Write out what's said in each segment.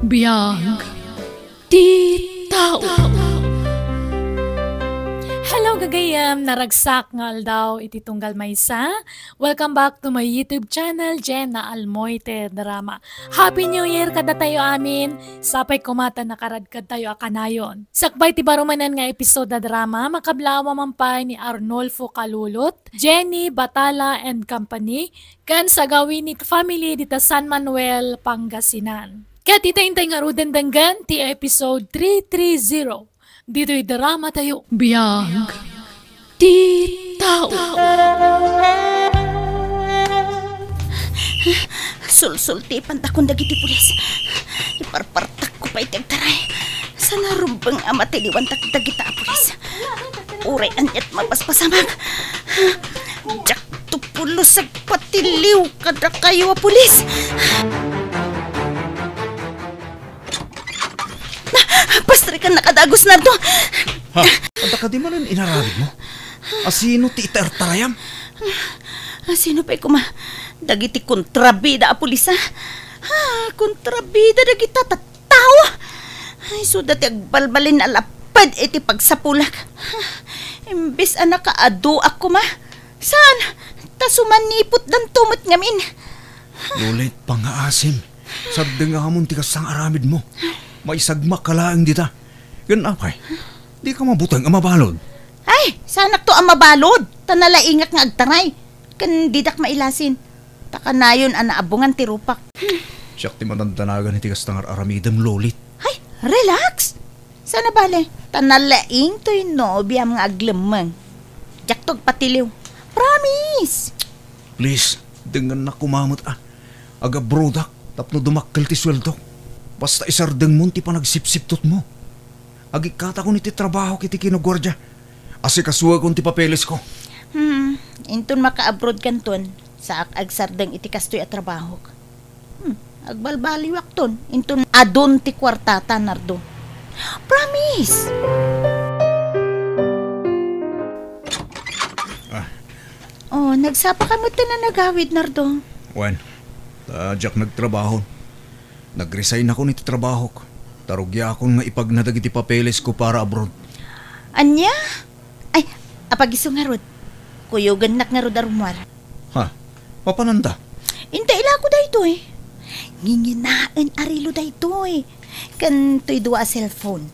Biyag ti tao. Hello gagayam, naragsak nga aldaw iti tunggal maysa. Welcome back to my YouTube channel, Jenna Almoite Drama. Happy New Year kada tayo amin. Sapay kumata nakaradkad tayo akanayon. Sakbay ti barumanan nga episode na drama, makablawa mampay ni Arnolfo Calulot, Jenny Batala and Company, kan sa gawin ni family dita San Manuel, Pangasinan. Kaya titayintay nga rudandanggan ti episode 330. Dito'y drama tayo. Biyag ti tao. Sul-sulti pantakon dagiti pulis. Iparpartak ko pa itagtaray. Sana rumbang amat iliwantak dagita pulis. Uray anyat mapaspasamag. Jak tupulos agpatiliw kada kayo a pulis. Pastre ka nakadagos na to. Ha? Anta ka di man ang inarawid mo? Asino ti itartarayam? Sino pa'y dagiti kontrabida a pulisa? Kontrabida dagita tatawa. Ay, so dati agbalbalin alapad iti pagsapulak. Imbis anak kaado ako Saan? Ta sumanipot dan tumot ngamin. Lulit pangaasim. Sabda nga hamon ti kasang aramid mo. May sagmak kalaang dita. Ganapay, di ka mabutang amabalod. Ay, sanak to ang mabalod. Tanalaingak nga agtaray. Kan didak mailasin. Takanayon anaabungan ti rupak. Siyak ti manandanagan iti kastangar aramidam lolit. Ay, relax. Sana bale, tanalaing to'y nobya mga aglemang. Diyak tog patiliw. Promise. Please, dengan na kumamot Aga-brodak, tapno dumakkel ti sweldo. Basta isardeng mo ti panagsipsiptot mo. Agikata ko niti trabaho kiti kinugwardya. Asi kasuwa kong ti papeles ko. Intun maka-abroad kanton. Sa agsardeng iti kastoy at trabaho. Agbalbaliwak ton. Intun adon ti kwartata nardo. Promise! Oh, nagsapa ka mo na nagawid nardo. Wen, tadyak nagtrabaho. Nag-resign ako niti trabaho ko. Tarugya akong nga ipagnadag iti papeles ko para abroad. Anya? Ay, apagiso nga rod. Kuyugan nak nga rod arumwar. Ha? Papananda? Intay ko dahito Nginginaan arilo dahito Kan to'y dua cellphone.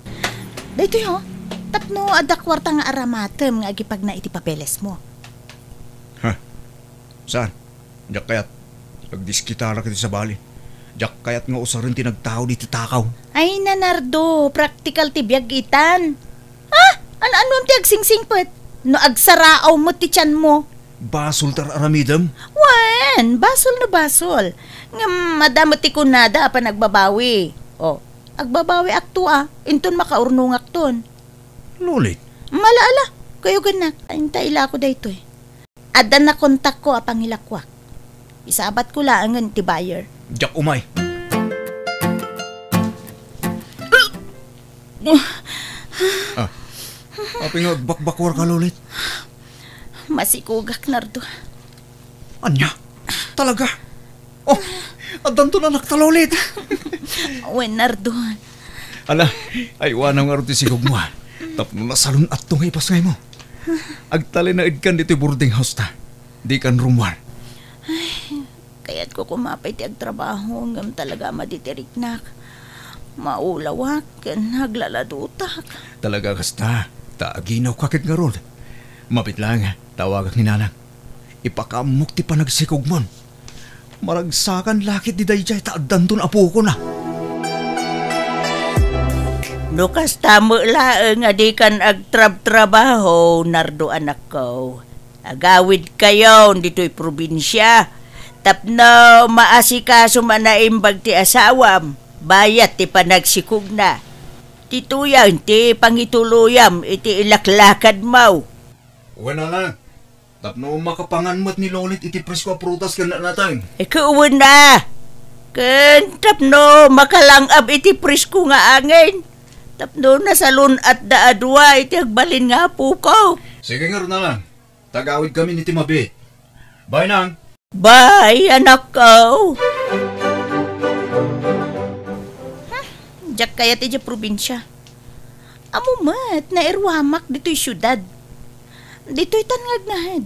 Dahito Tapno adak kwarta nga aramatem nga agipag na iti papeles mo. Ha? Saan? Diyak kayat. Nagdiskitara kiti sa bali. Diyak kayat nga usarin tinagtao diti takaw. Ay nanardo, practical ti biyagitan. Ano ti agsingsingpet? No agsaraaw mo ti tiyan mo. Basol tar aramidam? Wan, basol na basol. Nga madamo ti kunada pa nagbabawi. Agbabawi akto Inton makaurnungak ton. Lulit? Malaala, kayo ganak. Intay ko dahito Adan na kontak ko apang hilakwak. Isabat ko laangan ti buyer. Diyak umay. Aping agbakbakwar ka, Lulit? Masikugak nardo. Anya? Talaga? Adan to na naktalulit. Wen nardo. Ala, ay wanang nga rin sigog mo Tapno na salon at tungay pasngay mo. Agtali na idkan dito boarding house ta. Di kan rumwar. Kaya't ko kumapay ti agtrabaho ngam talaga maditiriknak. Maulawak ken naglaladutak. Talaga kasta, taaginaw kakit nga rod. Mapit lang, tawagak ni nanang. Ipakamuk ti panagsikugmon. Maragsakan lakit di dayjay taaddan ton apo ko na. No kastamo laeng adi kan agtrab-trabaho, nardo anak ko. Agawid kayo dito'y probinsya. Tapno maasikaso manaimbag ti asawam, bayat ti panagsikog na. Tituyan ti pangituluyam iti ilaklakad mau. Uwan na lang. Tapno makapanganmat ni Lolit iti presko prutas ka na natin. Ikuwan na. Ken tapno makalangab iti presko nga angin. Tapno nasalun at daadwa iti agbalin nga po ko. Sige nga na lang. Tagawid kami ni Timabi. Bye nang. Bye, anak ko. Jak kaya ti probinsya. Amo mat, nairwamak dito'y syudad. Dito'y tangagnahad.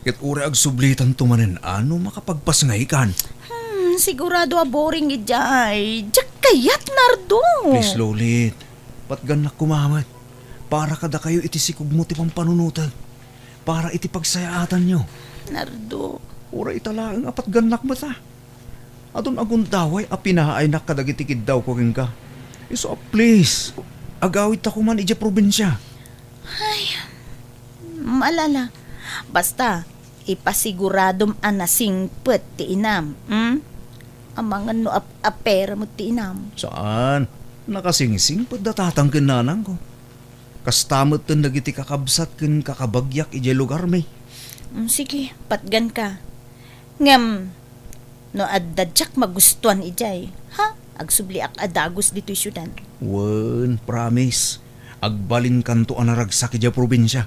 Ket uri ag sublitan tumanen ano makapagpasngaykan. Sigurado boring ijay. Jak kayat, Nardo. Please, Lolit. Patgan na kumamat. Para kada kayo iti sikog mo ti pampanunutag. Para iti pagsayaatan nyo. Nardo. Ura italaang apat ganak mo ta. Adon agundaway apinahay na kadagitikid daw ko ka. So please, agawit ako man ija probinsya. Malala. Basta, ipasiguradom anasing pet ti inam. Amangan no apera mo ti inam. Saan? Nakasingsing pagdatatang kinanang ko. Kastamot ten nagiti kakabsat ken kakabagyak ija lugar may. Sige, patgan ka. Ngam, no addadyak magustuhan ijay. Ha? Agsubli ak adagos dito syudan. Wen, promise. Agbalin kanto anaragsak ija probinsya.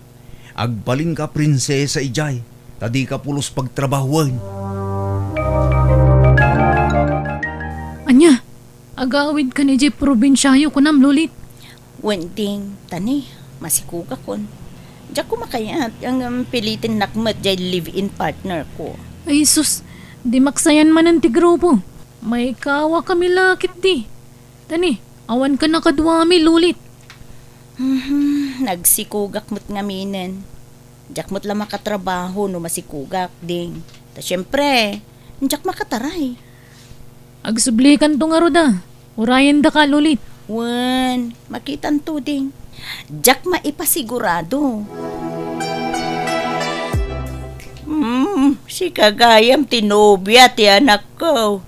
Agbalin ka prinsesa ijay. Tadi ka pulos pagtrabahuan. Anya, agawid ka ni Jeep probinsyayo ko nam, Lolit. Wending, tani, masikuga kon. Diyak ko makayat ang pilitin nakmat jay live-in partner ko. Ay sus, di maksayan man ang tigrupo. May kawa kami lakit di. Tani, awan ka nakadwami, Lolit. Nagsikugak mo't ngaminen. Diyak mo't lang makatrabaho no masikugak ding. Ta syempre, diyak makataray. Agsublikan to nga roda. Urayan da ka, Lolit. Wen, makitan to ding. Diyak maipasigurado. Si kagayam tinobya ti anak ko.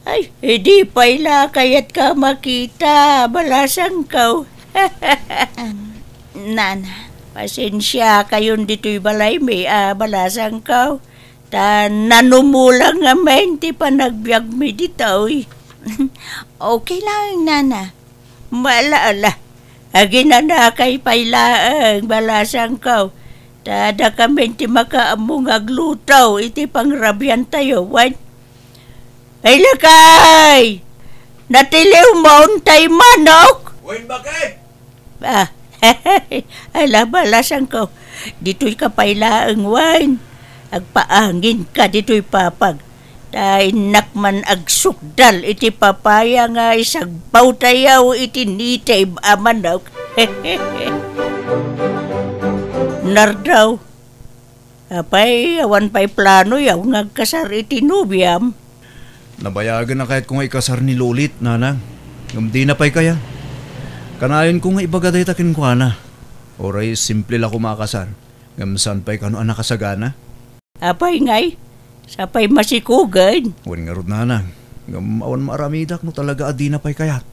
Ay, hindi pala kaya't ka makita. Balasang ko. Nana, pasensya kayon dito'y balay may balasang ko. Ta nanumulang nga men ti panagbiag mi dito. Okay lang, Nana. Malaala. Agi na kay pailaang balasang ko. Tada kami ti makaamong aglutaw iti pangrabian tayo. What? Ay lakay! Natiliw mo untay manok! Wen, bakit? Ala balasang ko. Dito'y kapailaang wine. Agpaangin ka dito'y papag. Dahil nakman agsukdal iti papaya nga isagbaw tayaw iti nitay amanok. Nardaw. Apay, awan pa'y plano yaw ngagkasar iti nubyam. Nabayagan na kahit kung ikasar ni Lolit, nanang. Ngam di na pa'y kaya. Kanayon ko nga ibagaday takin ko na. Oray, simple la kumakasar. Ngam saan pa'y kano anak kasagana? Apay ngay, sapay masikugan. Wen nga rod, nanang. Ngam awan maramidak no talaga adi na pa'y kayat.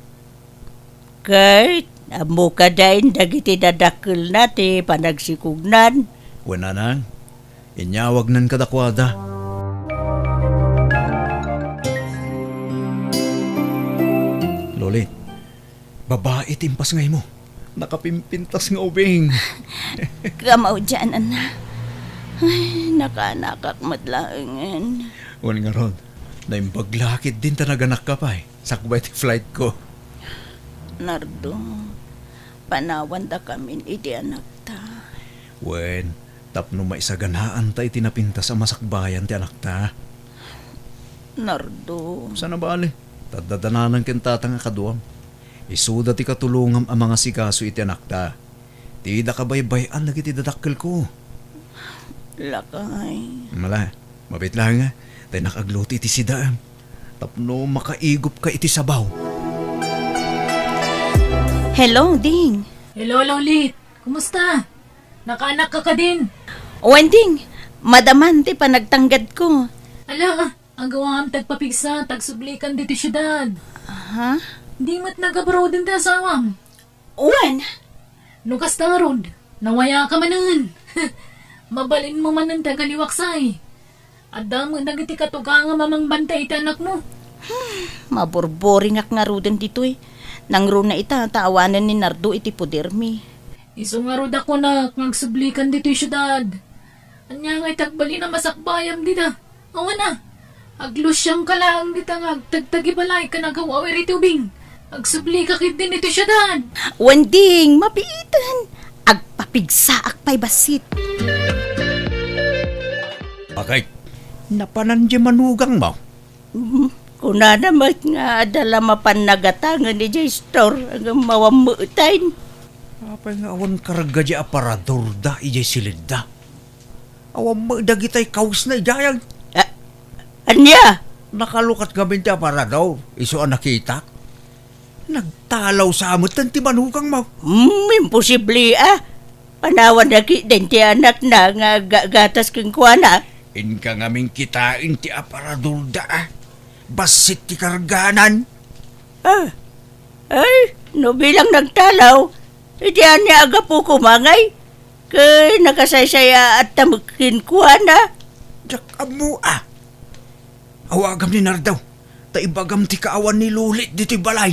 Kahit, amo ka dahin dagiti dadakil nati panagsikugnan. Wen, nanang. Inyawag nan kadakwada. Lolit, babae timpas ngay mo. Nakapimpintas nga ubing. Kamaw dyan, anak. Ay, nakanakak matlaangan. Wen nga rod, naimbaglakit din tanaganak ka pa eh. Sakbay ti flight ko. Nardo, panawan da kami iti anak ta. Wen, tapno maisaganaan ta itinapinta sa masakbayan ti anak ta. Nardo. Sana ba ali? Tadadananan kentata nga kaduam. Isuda ti katulungam ang mga sikaso iti anak ta. Ti da kabaybayan lagi ti dadakkel ko. Lakay. Mala, mabit lang nga. Tay nakagluti iti sidaam. Tapno makaigop ka iti sabaw. Hello, Ding. Hello, Lolit. Kumusta? Nakaanak ka din. Wending, madaman ti panagtanggad ko. Ala, ang gawang tagpapigsa, tagsublikan dito syudad. Ha? Di mat nag-abroad din ta asawam. Wen? Nukas ta rod, nawaya ka manan. Mabalin mo man ang tagaliwaksay. Adam nga nagiti katuga nga mamang bantay iti anak mo. Maborboring ak nga rudan dito eh. Nang runa ita, taawanan ni Nardo iti pudermi. Iso nga rod ako na ngagsublikan dito yung syudad. Anya nga itagbali na masakbayam dita. Awa na, aglusyang ka lang dita nga agtagtagi balay ka nagawawir iti ubing. Agsubli ka kit din ito siya dan. Wanding, mabiitan. Agpapigsaak pa'y basit. Bakit? Napanan di manugang mo? Kuna naman nga adala mapanagatangan ni Jay Store ang mawamutain. Apay nga awan karga di aparador da ijay silid da. Awan mo dagitay kaus na ijayang. Anya? Nakalukat kami di aparador. Iso ang nakita. Nagtalaw sa amot ng timanugang mo. Imposible Panawan na din ti anak na nga gatas kong kuwana. Inka ngaming kitain ti aparador da Basit ti karganan. Ay, no bilang nagtalaw, hindi niya aga po kumangay. Kay nakasaysaya at tamukin kuwana. Jak amo Awagam ni Nardaw. Taibagam ti kaawan ni Lulit diti balay.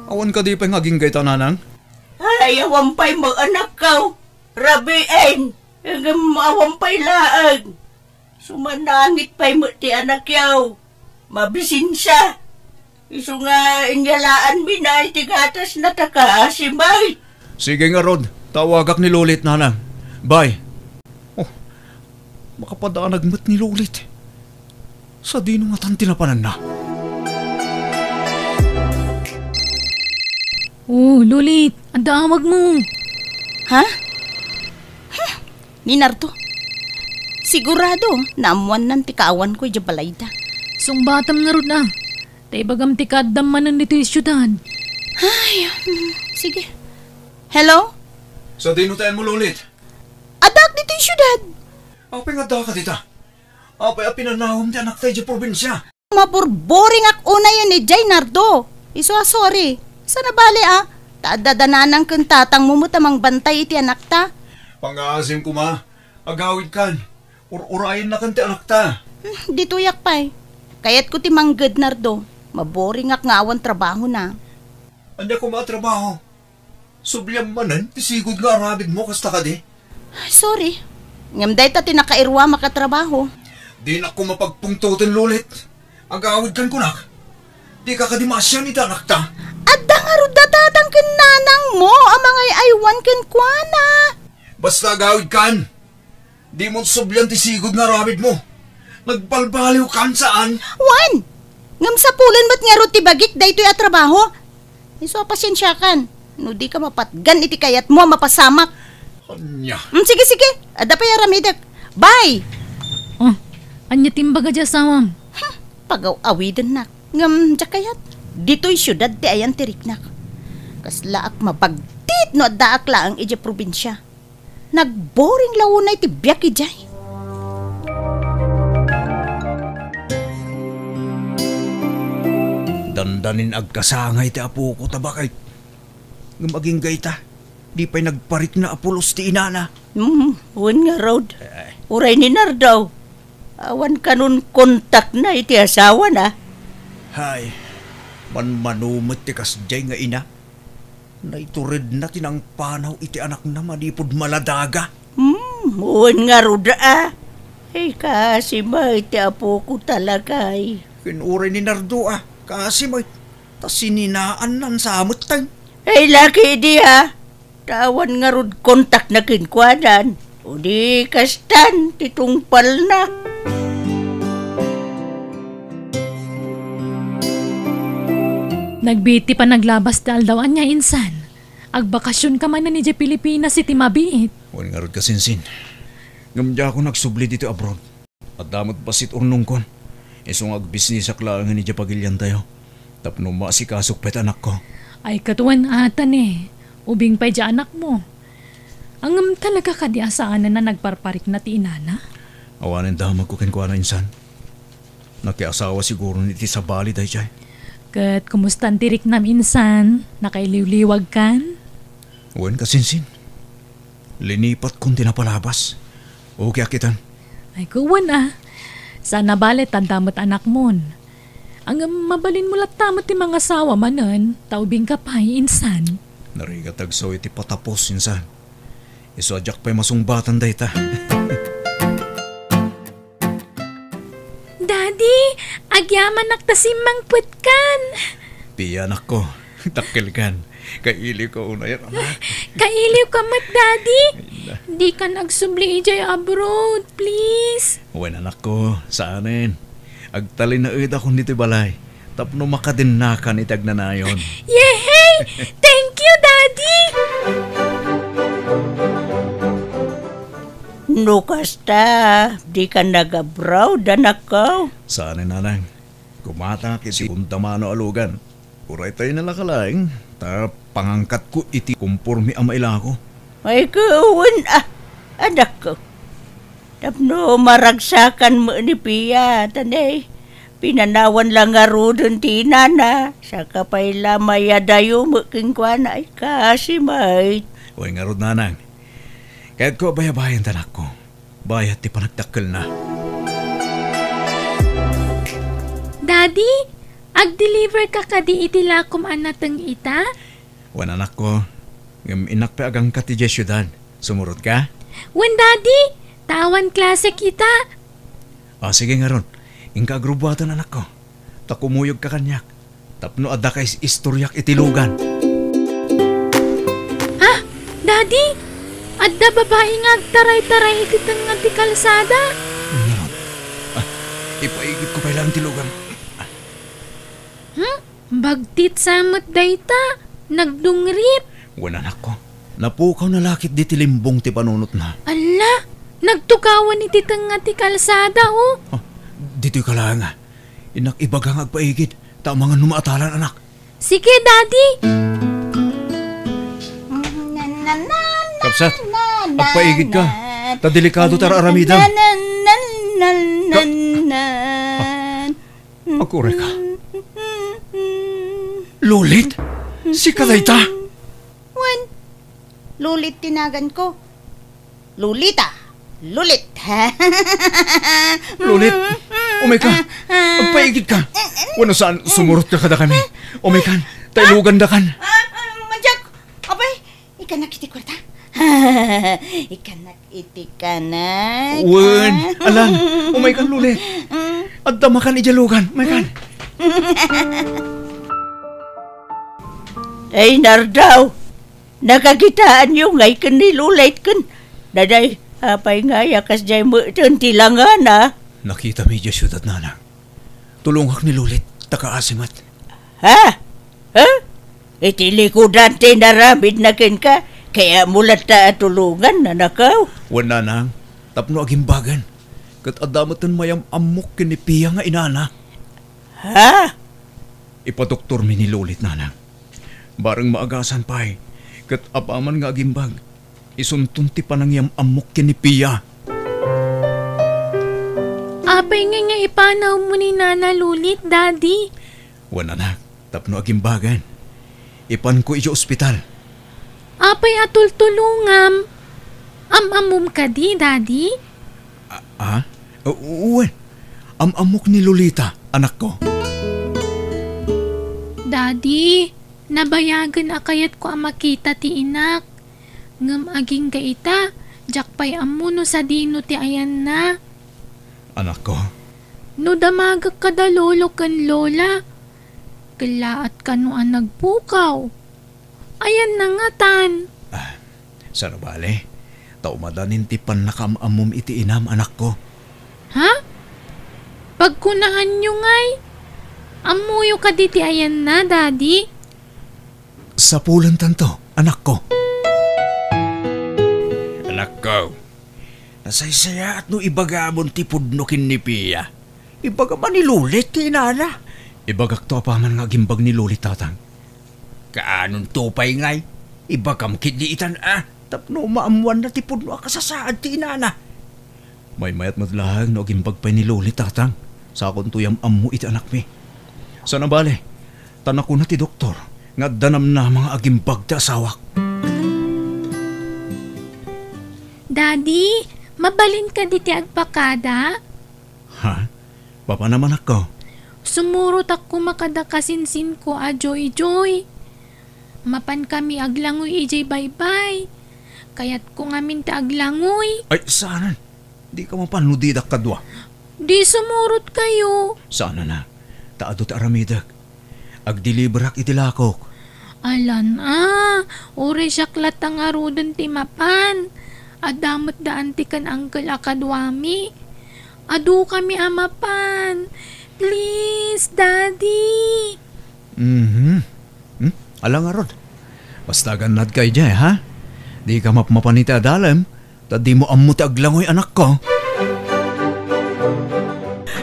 Awan ka di pa ngaging gay tananang? Ay, awampay mo anak ka. Rabiin, awampay laag. Sumanangit pa'y mo ti anak yaw. Mabisin siya. Iso nga inyalaan minay ti gatas na takaasimay. Sige nga Rod, tawagak ni Lulit nanang. Bye. Makapadaan nagmat ni Lulit. Sa dino nga tanti na panan na. Oh, Lulit, ang damag mo. Ha? Ni Nardo. Sigurado, naamuan ng tikawan ko yung balayda. Sungbatam nga ron na. Tay bagam tikadam manan dito yung syudad. Ay, sige. Hello? Sa dino tayan mo Lulit. Adak dito yung syudad. Apay nga da ka dita. Apay pinanahom ti anak tayo di probinsya. Maburboring ak una yan ni Jay Nardo. Iso sorry. Sana bali Tadadanan kang tatang mumutamang bantay iti anak ta. Pang-aasim ko ma. Agawid kan. Urayin na kan ti anak ta. Dito yak pa'y. Kayat ko ti manggad Nardo. Maboring ak nga awan trabaho na. Anya ko matrabaho. Subliyam manan, tisigod nga arabid mo kasta ka di. Ay, sorry. Ngamday ta tinakairwa makatrabaho. Di na ko mapagpungtutin Lulit. Agawid kan kunak. Di ka kadimasyan iti anak ta. Adda nga ro datatang kinanang mo ang mga aywan ken kuana. Basta agawid kan. Di mo subliyam tisigod nga arabid mo. Nagbalbaliw kan saan? Wan! Ngam sa pulan ba't nga ro ti bagik daytoy a trabaho? Iso pasensya kan. No di ka mapatgan iti kayat mo mapasamak. Anya. Sige, sige. Ada pa yaramidak. Bye! Oh, anya timbaga dya sawam. Pagaw-awidan nak. Ngam dya kayat. Dito'y syudad ti ayan tiriknak. Kaslaak mabagtit no addaak laang iti probinsya. Nagboring lawunay ti biyak ijay. Dandanin agkasangay ti apo ko tabakay. Maging gayta. Di pa'y nagparik na apulos ti inana. Huwag nga road. Uray ni Nardaw. Awan kanun kontak na iti asawa na. Hay, manumot ti kasjay nga ina. Naiturid na tinang panaw iti anak na malipod maladaga. Huwag nga road Ay, kasi ba iti apo ko talaga Kinuray ni Nardo kasi may tasininaan ng samot tayo. Ay, laki di Tawan nga rod kontak na kinkwadan. O di kastan, titungpal na. Nagbiti pa naglabas dal daw anya insan. Agbakasyon ka man na ni Dya Pilipinas iti mabiit. Huwag nga rod kasinsin. Ngamdya ako nagsubli dito abroad. At damot pasit urnong kon. Isong agbisnisak lang ni Dya pagilyan tayo. Tapno maasikasok pet anak ko. Ay katuan atan Ubing pa dya anak mo. Ang talaga kadiasaan na nagparparik na ti inana? Awanin damag ko kenkwa na insan. Nakiasawa siguro niti sa bali dahi jay. Kat kumustan tirik nam insan? Nakailiwliwag kan? Uwan kasinsin. Linipat kong tinapalabas. Okay akitan. Ay kuwan Sana balit tandamot anak mon. Ang mabalin mo latamot ti mga sawa manan, taubing ka pa insan. Narigatag so iti patapos insan. Iso adyak pa'y masungbatan dahi ta. Daddy, agyaman naktasimang putkan. Piya anak ko, takil kan. Kaili ko una yan anak. Kailiw ka mat, Daddy. Di ka nagsubli ijay abroad, please. Wen anak ko, saanin. Agtalin na ida kung dito balay. Tapno makadinakan itag na nayon. Yehey! Thank you, Daddy! No kasta, di ka nag-abroad, anak ko. Saanin nanang. Kumata kiti kuntamano alugan. Uray tayo nalakalaing. Ta pangangkat ko iti kumpormi ang maila ko. Ay kawan, anak ko. Tapno maragsakan mo ni Pia, tanay. Pinanawan lang nga rodon ti nana. Saka pa'y lamaya dayo mo kingkwana ay kasi mait. Uy nga rod nanang. Kahit ko bayabayan tanak ko. Bayat ti panagdakkel na. Daddy, ag-deliver ka kadi iti lakom anateng ita? Wan anak ko. Ngam inak pa agang ka ti syudad. Sumurot ka? Wen, Daddy, tawan klase kita. Sige nga ron. Ingka agrubatan anak ko. Takumuyog ka kanyak. Tapno adda ka istoryak itilugan. Ha? Daddy, adda babae nga agtaray-taray iti nga ti kalsada. Nga ron. Ipaigit ko pa ilang tilugan. Bagtit samot dayta, nagdungrit. Wan anak ko. Napukaw na lakit di tilimbong ti panunot na. Ala, nagtukawan iti nga ti kalsada, oh. Dito'y kalanga. Inak ibagang agpaigid. Tamang numaatalan anak. Sige, Daddy. Kapsat, agpaigid ka. Tadelikado tara aramidam. Agkure ka. Lulit? Si Kadayta? Wen, lulit tinagan ko. Lulita, lulit. Lulit? Umay ka. Agpaigid ka. Wano saan sumurot ka kada kami. Umay kan. Tailugan da kan. Manjak, abay, ikanak iti kwarta. Ikanak iti kanak. Wen, alan. Umay kan lulit. At damakan ijalugan. Umay kan. Ay, Nardaw, nakakitaan yung ngay kan nilulit kan. Daday, apay nga yakas jay mo tilangan na. Nakita mi dya syudad nanang. Tulungak ni lulit. Takaasimat. Ha? Ha? Iti likudan tinaramid na kin ka, kaya mulat ta tulungan na nakaw. Wan nanang. Tapno agimbagan. Kat adamatan mayam amok kinipiya nga inana. Ha? Ipadoktor mi ni lulit nanang. Barang maagasan pa'y. Kat apaman nga agimbag. Isuntun ti panangyam amok kinipiya. Apay nga ipanaw mo ni Nana Lulit, Daddy. Wan anak. Tapno agimbagan. Ipan ko ijo ospital. Apay atul tulungam. Amamum ka di, Daddy? Uwan. Amok ni Lolita, anak ko. Daddy, nabayagan akayat ko ang makita ti inak. Ngam aging kaita, jakpay amuno sa dino ti ayan na. Anak ko. No damagak kada lolo kan lola. Kalaat ka no ang nagpukaw. Ayan na nga tan. Sarabale, taumadanin ti pan nakamamum iti inam, anak ko. Ha? Pagkunaan nyo ngay. Amuyo ka di ti ayan na, Daddy. Sa pulan tanto, anak ko. Anak ko. Nasaysaya at no ibagamon ti pudno kinnipiya. Ibaga man ni Lulit ti inana. Ibagak to apaman nga gimbag ni Lulit tatang. Kaanon tupay ngay. Ibagam kidliitan tapno maamuan na ti pudno akasasaad ti inana. May mayat madlahag no gimbag pa ni Lulit tatang. Sakon tuyam ammo iti anak mi. Sana bale, tanak ko na ti doktor. Nga danam na mga agimbag ti asawak. Daddy, mabalin ka di ti agpakada? Ha? Papa naman ako. Sumurot ako makadakasinsin ko Joy. Mapan kami aglangoy ijay bye-bye. Kaya't ko ngamin ta aglangoy. Ay, saan? Di ka mapanudidak kadwa. Di sumurot kayo. Sana na, taado ta aramidak. Agdiliberak itilakok. Alan uri syaklat ang arudan ti mapan. Adamot daan ti kan angkel akadwami. Adu kami amapan. Please, Daddy. Alang arod. Basta ganad kay jay, ha? Di ka mapmapanita adalam. Tadi mo ammo ti aglangoy anak ko.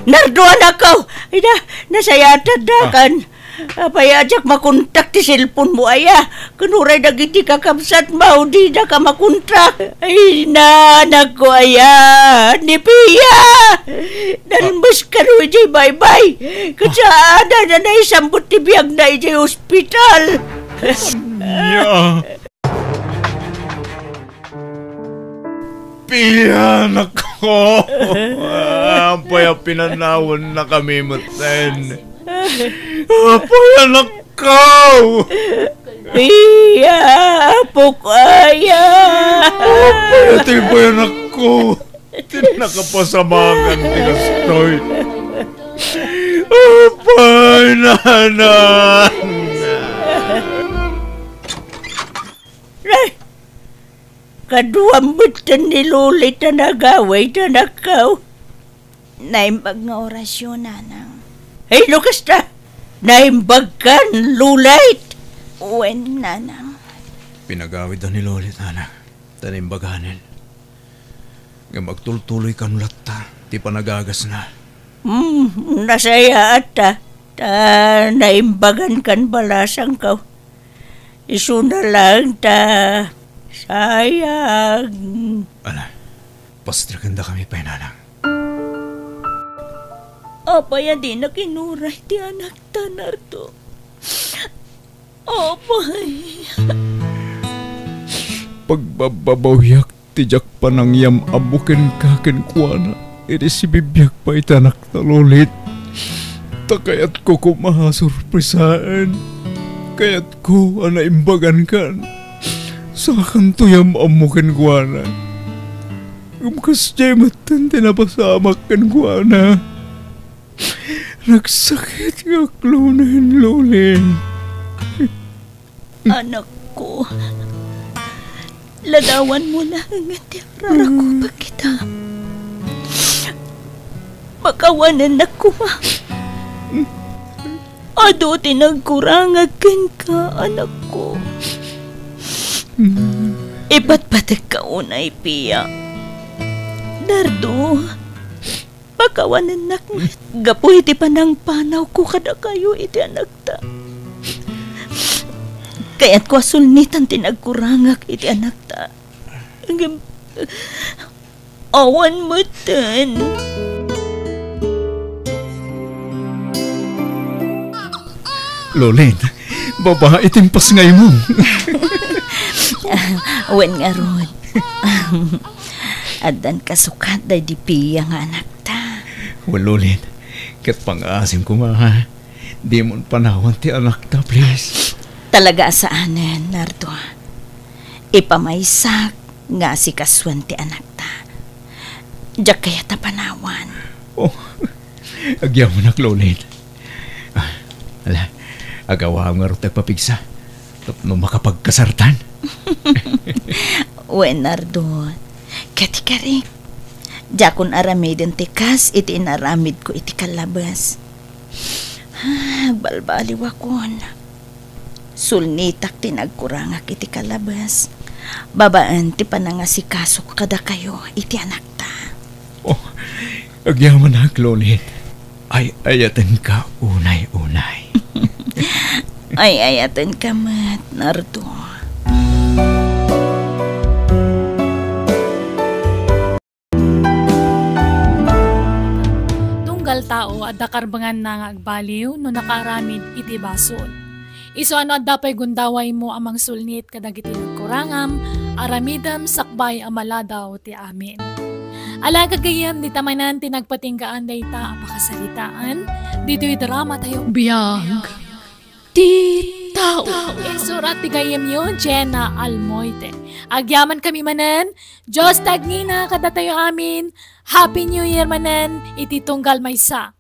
Nardo anak ko! Ay na, nasaya tadakan. Payajak makontak ti cellphone mo aya. Kanuray dagiti kakabsat mo, di na ka makontak. Ay na, anak ko aya. Ni Pia! Nalbos ka rin jay bye-bye. Kasaada na na isambot ti biyag na jay hospital. Ya. Pia, nako. Ampay pinanawan na kami maten. Apoy anak ko! Pia, apo ko aya. Apoy atiboy anak ko. Tinakapasamangan tinastoy. Apoy nanan. Kaduambutan ni Lulit na nagaway na nakaw. Naimbag nga orasyon, nanang. Ay, lukas na! Naimbag kan, Lulit! Uwen, nanang. Pinagawid na ni Lolit, anak. Tanimbaganin. Nga magtultuloy kanulat ta. Di pa nagagas na. Nasaya ata. Naimbagan kan balasang ka. Isu na lang ta. Sayang. Ala, pastraganda kami pa nanang. Apay di na kinuray ti anak tanar to. Apay. Pagbababawyak, tijak panangyam abuken kaken kuana. Iri si bibyak pa itanak talulit. Takayat ko kumahasurpresaan. Kayat ko anaimbagan kan. Sa kantuyam amuken kuana. Umkas jay matan tinapasamak kan kuana. Nagsakit nga klunin, Lulin. Anak ko, ladawan mo na ang atirara ko pa kita. Pakawanan na ko ma. Ado tinagkurangagan ka, anak ko. Ipatpatig ka unay, Pia. Dardo, pakawanan na ko. Gapu iti panang panaw ko kada kayo iti anak ta. Kaya't ko asulnitan tinagkurangak iti anak ta. Awan mo tan. Lolin, babae timpas ngay mo. Awan nga ron. Adan kasukat day di Pia nga anak ta. Well, Lolin, kat pang-asim ko ha. Di mo panawan ti anak ta, please. Talaga saanen, Nardo. Ipamaysak nga si kaswan ti anak ta. Diyak kaya ta panawan. Oh, agyaw mo na, Lolin. Ala, agawa nga rin tagpapigsa. Tapno makapagkasartan. Wen, Nardo. Kati ka rin. Diyakon aramidin ti kas, iti inaramid ko iti kalabas. Balbaliw akon. Sulnitak tinagkurangak iti kalabas. Babaan ti panangasikaso kada kayo iti anak ta. Oh, agyaman na, Lolin. Ay ayatan ka unay-unay. Ay ayatan ka mat, Nardo. Tunggal tao at dakarbangan na nga agbaliw no nakaramid iti basol. Iso ano at dapay gundaway mo amang sulnit kadagiti nagkurangam, aramidam sakbay amaladaw ti amin. Alaga gayam di tamanan tinagpatinggaan dayta apakasalitaan, dito'y drama tayo. Biyag. Tita. tao. Isurat ti gayam yo, Jenna Almoite. Agyaman kami manen, Diyos tagngina kada tayo amin. Happy New Year manen, iti tunggal maysa.